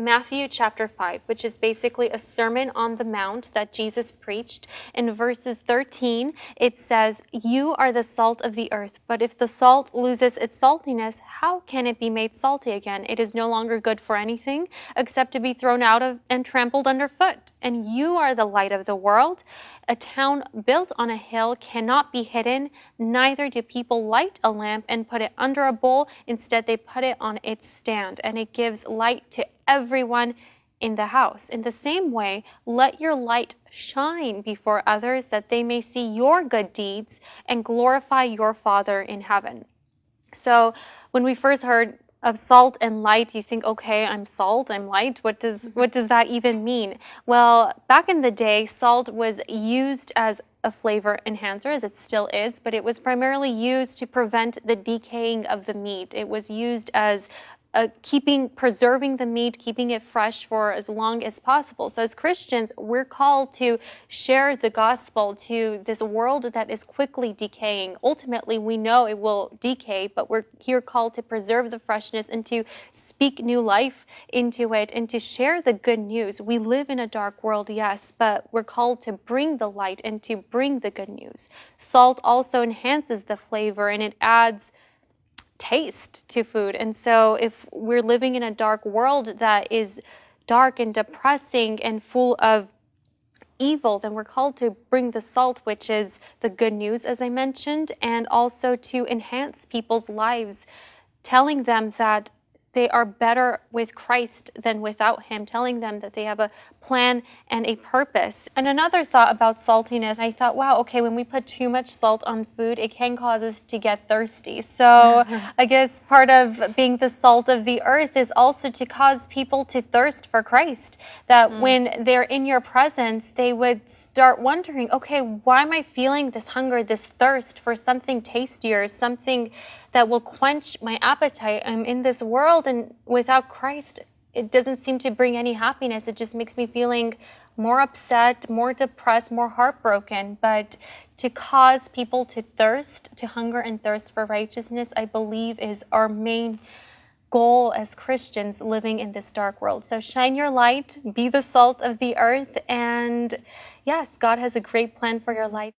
Matthew chapter 5, which is basically a Sermon on the Mount that Jesus preached. In verses 13, it says, "You are the salt of the earth, but if the salt loses its saltiness, how can it be made salty again? It is no longer good for anything except to be thrown out of and trampled underfoot. And you are the light of the world. A town built on a hill cannot be hidden, neither do people light a lamp and put it under a bowl. Instead, they put it on its stand, and it gives light to everyone in the house. In the same way, let your light shine before others, that they may see your good deeds and glorify your Father in heaven." So when we first heard of salt and light, you think, okay, I'm salt, I'm light. What does that even mean? Well, back in the day, salt was used as a flavor enhancer, as it still is, but it was primarily used to prevent the decaying of the meat. It was used as preserving the meat, keeping it fresh for as long as possible. So as Christians, we're called to share the gospel to this world that is quickly decaying. Ultimately, we know it will decay, but we're here called to preserve the freshness and to speak new life into it and to share the good news. We live in a dark world, yes, but we're called to bring the light and to bring the good news. Salt also enhances the flavor, and it adds taste to food. And so if we're living in a dark world that is dark and depressing and full of evil, then we're called to bring the salt, which is the good news, as I mentioned, and also to enhance people's lives, telling them that they are better with Christ than without him, telling them that they have a plan and a purpose. And another thought about saltiness, I thought, wow, okay, when we put too much salt on food, it can cause us to get thirsty. So I guess part of being the salt of the earth is also to cause people to thirst for Christ. That when they're in your presence, they would start wondering, okay, why am I feeling this hunger, this thirst for something tastier, something that will quench my appetite? I'm in this world, and without Christ, it doesn't seem to bring any happiness. It just makes me feeling more upset, more depressed, more heartbroken. But to cause people to thirst, to hunger and thirst for righteousness, I believe is our main goal as Christians living in this dark world. So shine your light, be the salt of the earth, and yes, God has a great plan for your life.